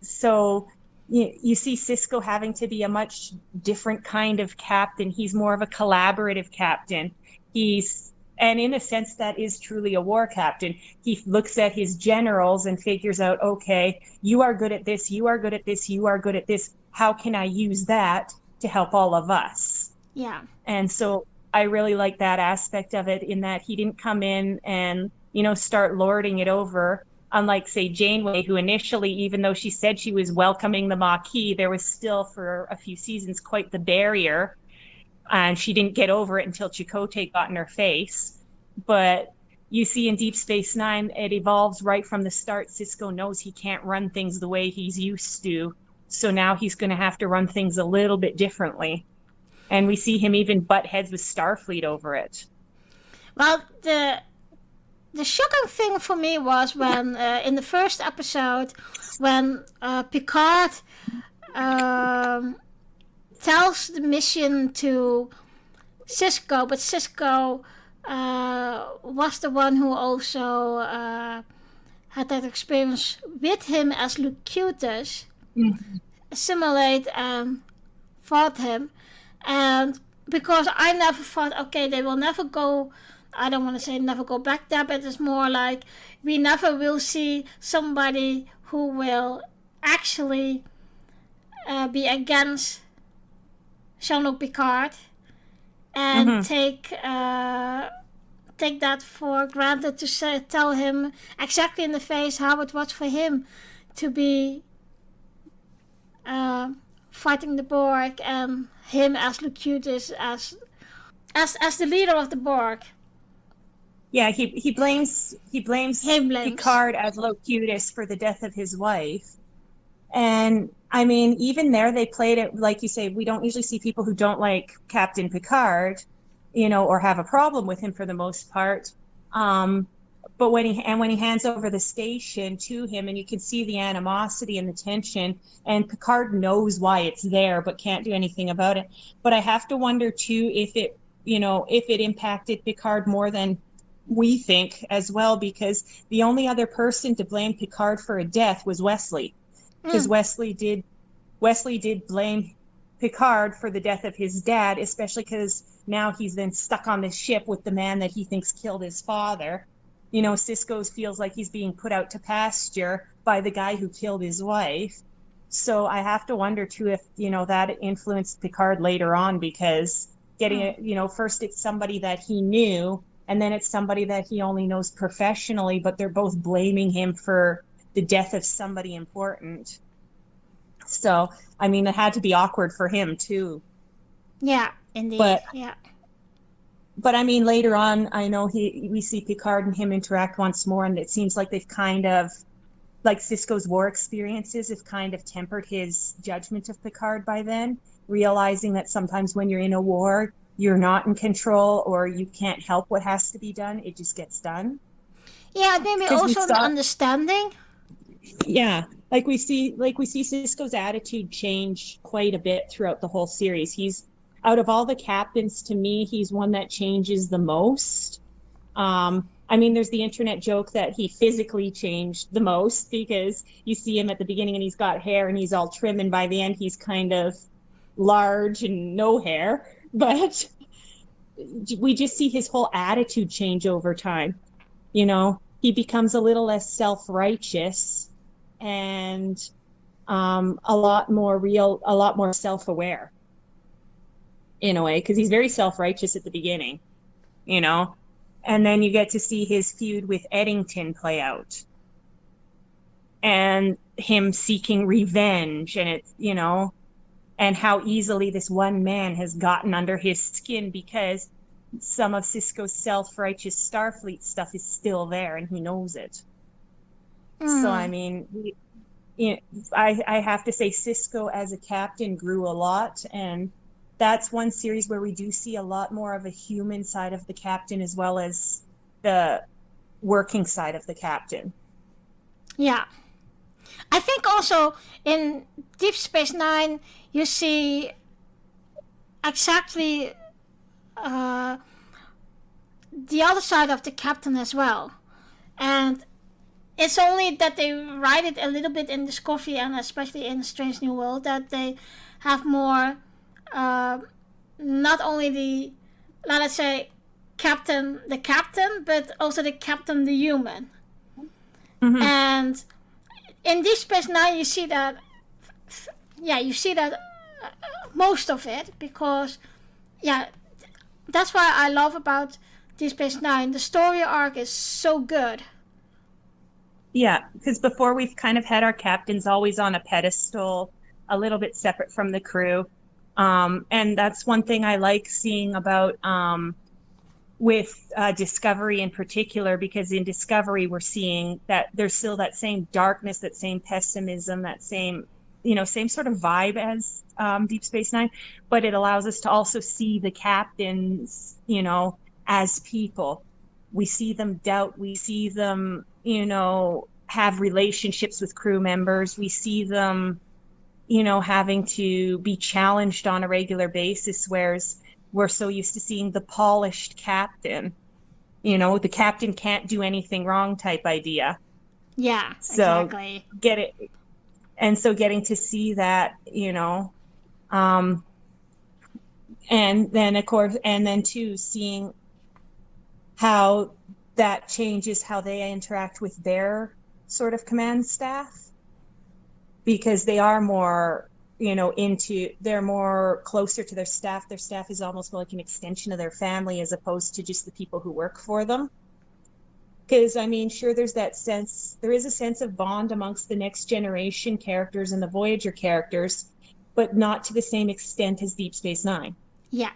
So you see Cisco having to be a much different kind of captain. He's more of a collaborative captain. And in a sense, that is truly a war captain. He looks at his generals and figures out, okay, you are good at this, you are good at this, you are good at this. How can I use that to help all of us? Yeah. And so I really like that aspect of it, in that he didn't come in and, start lording it over. Unlike, say, Janeway, who initially, even though she said she was welcoming the Maquis, there was still, for a few seasons, quite the barrier. And she didn't get over it until Chakotay got in her face. But you see in Deep Space Nine, it evolves right from the start. Sisko knows he can't run things the way he's used to. So now he's going to have to run things a little bit differently. And we see him even butt heads with Starfleet over it. Well, the shocking thing for me was when in the first episode, when Picard tells the mission to Sisko, but Sisko was the one who also had that experience with him as Locutus, assimilate and fought him. And because I never thought, okay, they will never go, I don't want to say never go back there, but it's more like we never will see somebody who will actually be against Jean-Luc Picard and take that for granted, to tell him exactly in the face how it was for him to be fighting the Borg, and him as Locutus as the leader of the Borg. Yeah, he blames Picard as Locutus for the death of his wife. And I mean, even there they played it, like you say, we don't usually see people who don't like Captain Picard, or have a problem with him for the most part. But when he hands over the station to him, and you can see the animosity and the tension, and Picard knows why it's there, but can't do anything about it. But I have to wonder too if it impacted Picard more than we think as well, because the only other person to blame Picard for a death was Wesley, because Wesley did blame Picard for the death of his dad, especially because now he's then stuck on this ship with the man that he thinks killed his father. Sisko feels like he's being put out to pasture by the guy who killed his wife. So I have to wonder too if that influenced Picard later on, because first it's somebody that he knew, and then it's somebody that he only knows professionally, but they're both blaming him for the death of somebody important. So, I mean, it had to be awkward for him too. Yeah, indeed. But I mean, later on, I know we see Picard and him interact once more, and it seems like they've kind of, like Sisko's war experiences have kind of tempered his judgment of Picard by then, realizing that sometimes when you're in a war, you're not in control, or you can't help what has to be done. It just gets done. Yeah, maybe also the understanding. Yeah, like we see Sisko's attitude change quite a bit throughout the whole series. He's, out of all the captains, to me, he's one that changes the most. I mean, there's the internet joke that he physically changed the most, because you see him at the beginning and he's got hair and he's all trim, and by the end he's kind of large and no hair. But we just see his whole attitude change over time. He becomes a little less self-righteous and a lot more self-aware in a way, because he's very self-righteous at the beginning, and then you get to see his feud with Eddington play out, and him seeking revenge, and and how easily this one man has gotten under his skin, because some of Sisko's self-righteous Starfleet stuff is still there, and he knows it. So, I mean, I have to say Sisko as a captain grew a lot, and that's one series where we do see a lot more of a human side of the captain, as well as the working side of the captain. Yeah. I think also in Deep Space Nine, you see exactly the other side of the captain as well. And it's only that they write it a little bit in Discovery, and especially in Strange New World, that they have more, not only the, let us say, the captain, but also the captain, the human. And in Deep Space Nine, you see that, most of it, because, that's why I love about Deep Space Nine. The story arc is so good. Yeah, because before we've kind of had our captains always on a pedestal, a little bit separate from the crew. And that's one thing I like seeing about with Discovery in particular, because in Discovery we're seeing that there's still that same darkness, that same pessimism, that same, same sort of vibe as Deep Space Nine, but it allows us to also see the captains, as people. We see them doubt, we see them, have relationships with crew members, we see them, having to be challenged on a regular basis, whereas we're so used to seeing the polished captain, the captain can't do anything wrong type idea. Yeah, so exactly. Get it. And so getting to see that, and then of course, and then too, seeing how that changes how they interact with their sort of command staff, because they are more, they're more closer to their staff. Their staff is almost like an extension of their family as opposed to just the people who work for them. Because, sure, there is a sense of bond amongst the Next Generation characters and the Voyager characters, but not to the same extent as Deep Space Nine. Yeah,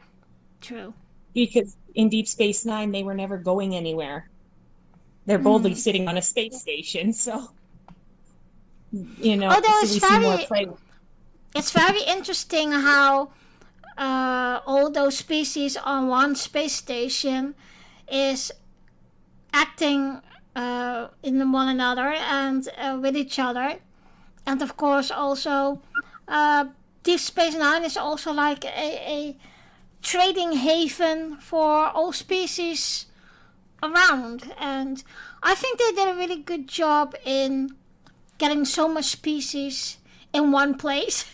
true. Because in Deep Space Nine, they were never going anywhere. They're boldly sitting on a space station, so... It's very interesting how all those species on one space station is acting in one another and with each other. And of course also Deep Space Nine is also like a trading haven for all species around. And I think they did a really good job in getting so much species in one place.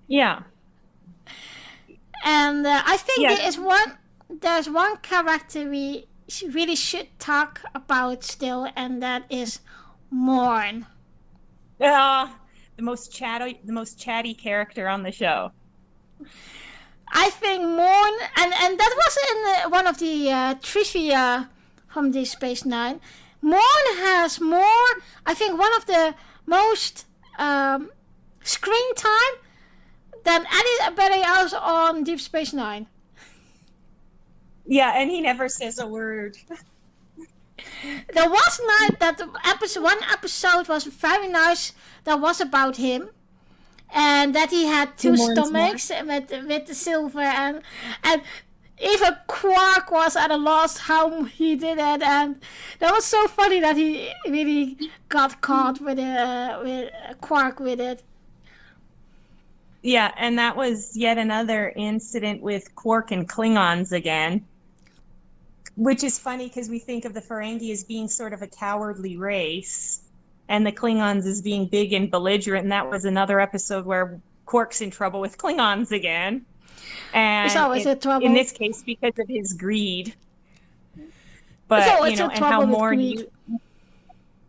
Yeah. And I think there's one character we really should talk about still, and that is Morn. The most chatty character on the show. I think Morn, and that was in one of the trivia from Deep Space Nine. Morn has more, I think, one of the most screen time than anybody else on Deep Space Nine. Yeah, and he never says a word. There was one episode was very nice that was about him, and that he had two stomachs with the silver, and even Quark was at a loss how he did it, and that was so funny that he really got caught with Quark with it. Yeah, and that was yet another incident with Quark and Klingons again, which is funny because we think of the Ferengi as being sort of a cowardly race, and the Klingons as being big and belligerent, and that was another episode where Quark's in trouble with Klingons again. And it's always a trouble. In this case, because of his greed. But, and how Morn...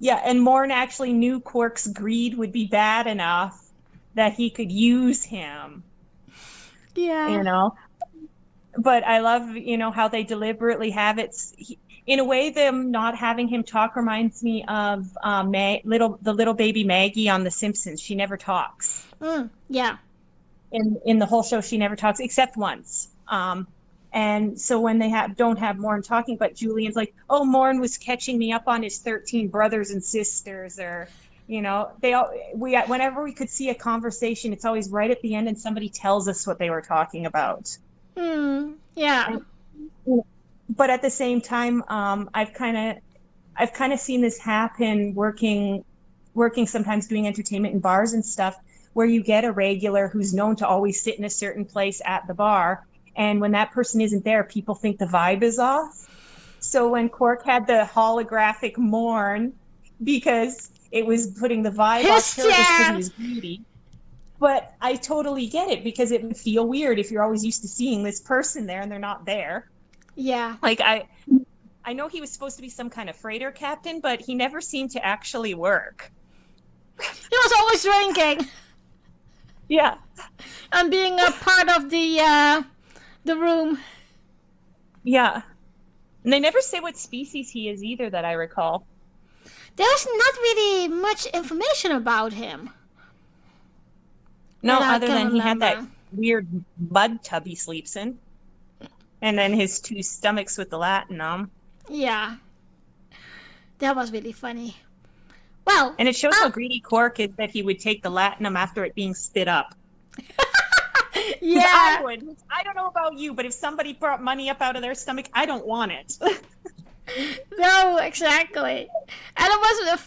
and Morn actually knew Quark's greed would be bad enough that he could use him. Yeah. But I love, how they deliberately have it. In a way, them not having him talk reminds me of the little baby Maggie on The Simpsons. She never talks. Yeah. In the whole show, she never talks except once. And so when they don't have Morn talking, but Julian's like, oh, Morn was catching me up on his 13 brothers and sisters, or whenever we could see a conversation, it's always right at the end, and somebody tells us what they were talking about. Yeah. But at the same time, I've kind of seen this happen working sometimes doing entertainment in bars and stuff, where you get a regular who's known to always sit in a certain place at the bar, and when that person isn't there, people think the vibe is off. So when Quark had the holographic Morn, because it was putting the vibe off her because he was greedy. But I totally get it, because it would feel weird if you're always used to seeing this person there and they're not there. Yeah. Like, I know he was supposed to be some kind of freighter captain, but he never seemed to actually work. He was always drinking. Yeah. And being a part of the room. Yeah. And they never say what species he is either, that I recall. There's not really much information about him. No, other than he had that weird mud tub he sleeps in. And then his two stomachs with the latinum. Yeah, that was really funny. Well, And it shows how greedy Quark is that he would take the latinum after it being spit up. Because I yeah, would. I don't know about you, but if somebody brought money up out of their stomach, I don't want it. no, exactly. And it was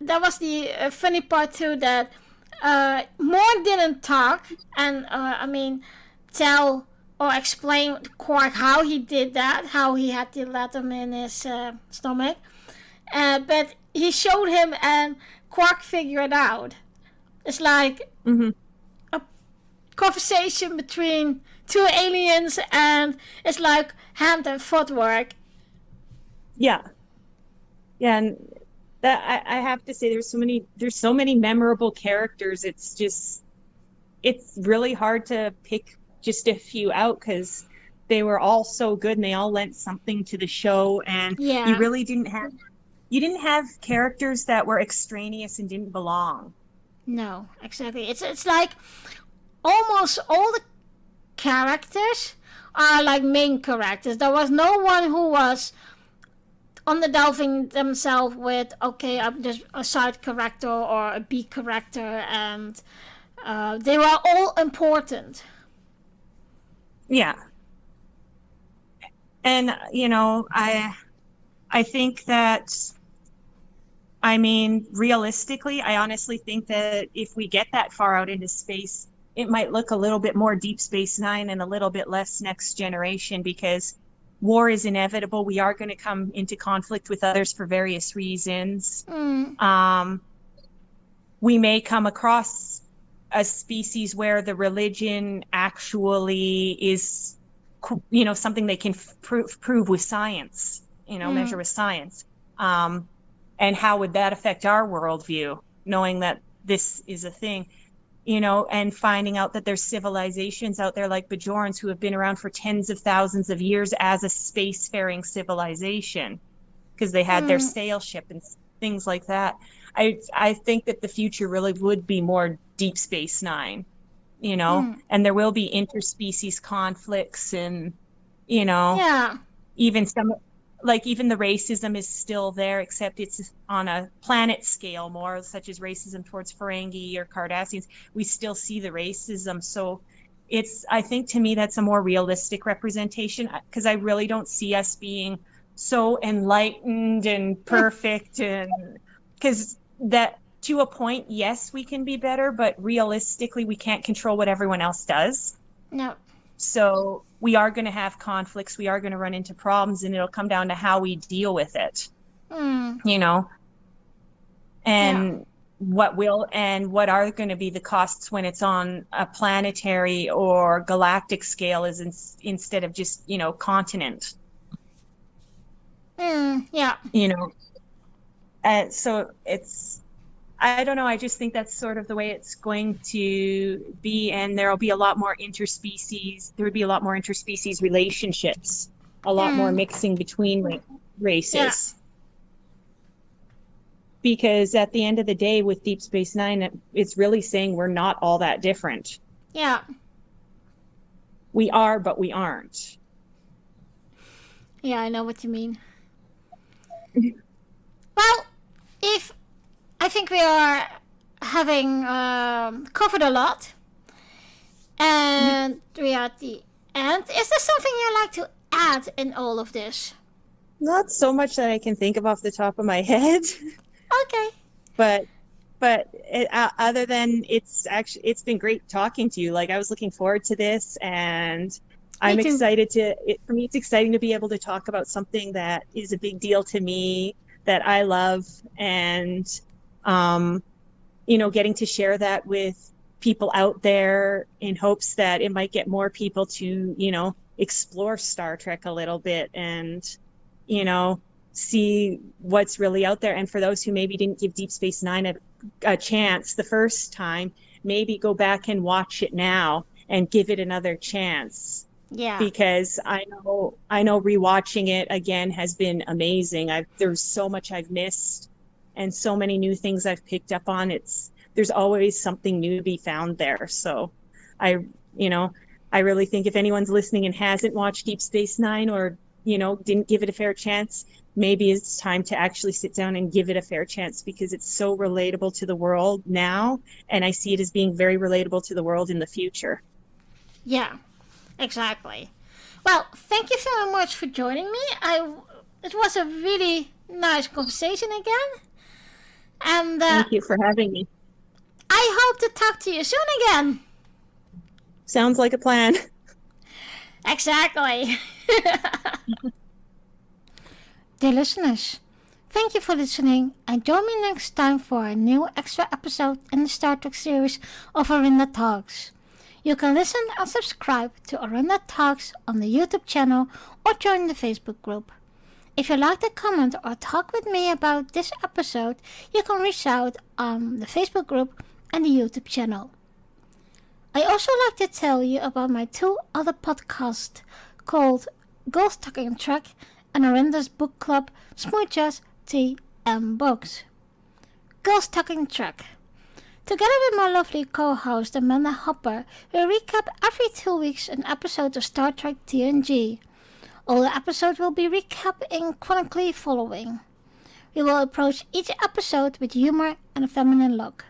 that was the funny part too, that Moore didn't talk and tell or explain Quark how he did that, how he had the latinum in his stomach. But he showed him, and Quark figured it out. It's like a conversation between two aliens, and it's like hand and footwork. Yeah. Yeah, and that I have to say there's so many memorable characters. It's really hard to pick just a few out because they were all so good and they all lent something to the show, and Yeah. you didn't have characters that were extraneous and didn't belong. No, exactly. It's like almost all the characters are like main characters. There was no one who was underdelving themselves with, okay, I'm just a side character or a B character, and they were all important. Yeah. And I think that, I mean, realistically, I honestly think that if we get that far out into space, it might look a little bit more Deep Space Nine and a little bit less Next Generation, because war is inevitable. We are going to come into conflict with others for various reasons. We may come across a species where the religion actually is, something they can prove with science, measure with science. And how would that affect our worldview, knowing that this is a thing, and finding out that there's civilizations out there like Bajorans who have been around for tens of thousands of years as a spacefaring civilization because they had their sail ship and things like that. I think that the future really would be more Deep Space Nine, and there will be interspecies conflicts and, Yeah. even even the racism is still there, except it's on a planet scale more, such as racism towards Ferengi or Cardassians. We still see the racism. So I think to me, that's a more realistic representation, because I really don't see us being so enlightened and perfect. And because that, to a point, yes, we can be better, but realistically, we can't control what everyone else does. No. So we are going to have conflicts. We are going to run into problems, and it'll come down to how we deal with it, and what are going to be the costs when it's on a planetary or galactic scale instead of just, continent. Yeah. So I don't know. I just think that's sort of the way it's going to be, and there'll be a lot more interspecies. There would be a lot more interspecies relationships, a lot more mixing between races. Yeah. Because at the end of the day, with Deep Space Nine, it's really saying we're not all that different. Yeah. We are, but we aren't. Yeah, I know what you mean. Well, I think we are having covered a lot, and we are at the end. Is there something you'd like to add in all of this? Not so much that I can think of off the top of my head. Okay. But other than it's been great talking to you. Like, I was looking forward to this, and I'm excited for me, it's exciting to be able to talk about something that is a big deal to me, that I love, and getting to share that with people out there in hopes that it might get more people to, explore Star Trek a little bit and, see what's really out there. And for those who maybe didn't give Deep Space Nine a chance the first time, maybe go back and watch it now and give it another chance. Yeah. Because I know rewatching it again has been amazing. There's so much I've missed and so many new things I've picked up on. There's always something new to be found there. So I really think if anyone's listening and hasn't watched Deep Space Nine, or, didn't give it a fair chance, maybe it's time to actually sit down and give it a fair chance, because it's so relatable to the world now, and I see it as being very relatable to the world in the future. Yeah, exactly. Well, thank you so much for joining me. It was a really nice conversation again. And Thank you for having me. I hope to talk to you soon again. Sounds like a plan. Exactly. Dear listeners, thank you for listening, and join me next time for a new extra episode in the Star Trek series of Arinda Talks. You can listen and subscribe to Arinda Talks on the YouTube channel or join the Facebook group. If you'd like to comment or talk with me about this episode, you can reach out on the Facebook group and the YouTube channel. I also like to tell you about my two other podcasts called Girls Talking Trek and Arinda's book club, Smooches, Tea and Books. Girls Talking Trek. Together with my lovely co-host Amanda Hopper, we recap every 2 weeks an episode of Star Trek TNG. All the episodes will be recapped in chronically following. We will approach each episode with humor and a feminine look.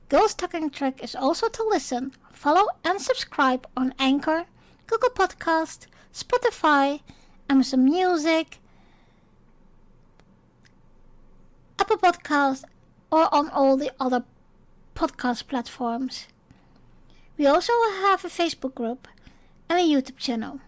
Girls Talking Trek is also to listen, follow and subscribe on Anchor, Google Podcast, Spotify, Amazon Music, Apple Podcast, or on all the other podcast platforms. We also have a Facebook group and a YouTube channel.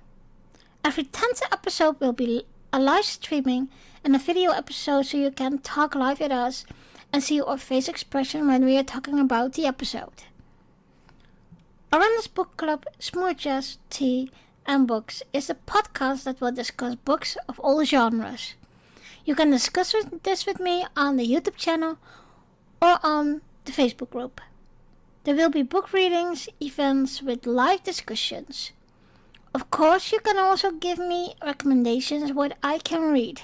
Every 10th episode will be a live streaming and a video episode, so you can talk live with us and see our face expression when we are talking about the episode. Aranda's book club, Smooches, Tea and Books, is a podcast that will discuss books of all genres. You can discuss this with me on the YouTube channel or on the Facebook group. There will be book readings, events with live discussions. Of course, you can also give me recommendations what I can read.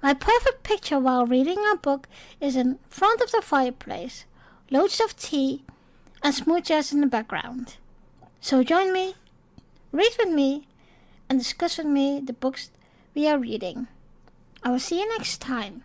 My perfect picture while reading a book is in front of the fireplace, loads of tea, and smooches in the background. So join me, read with me, and discuss with me the books we are reading. I will see you next time.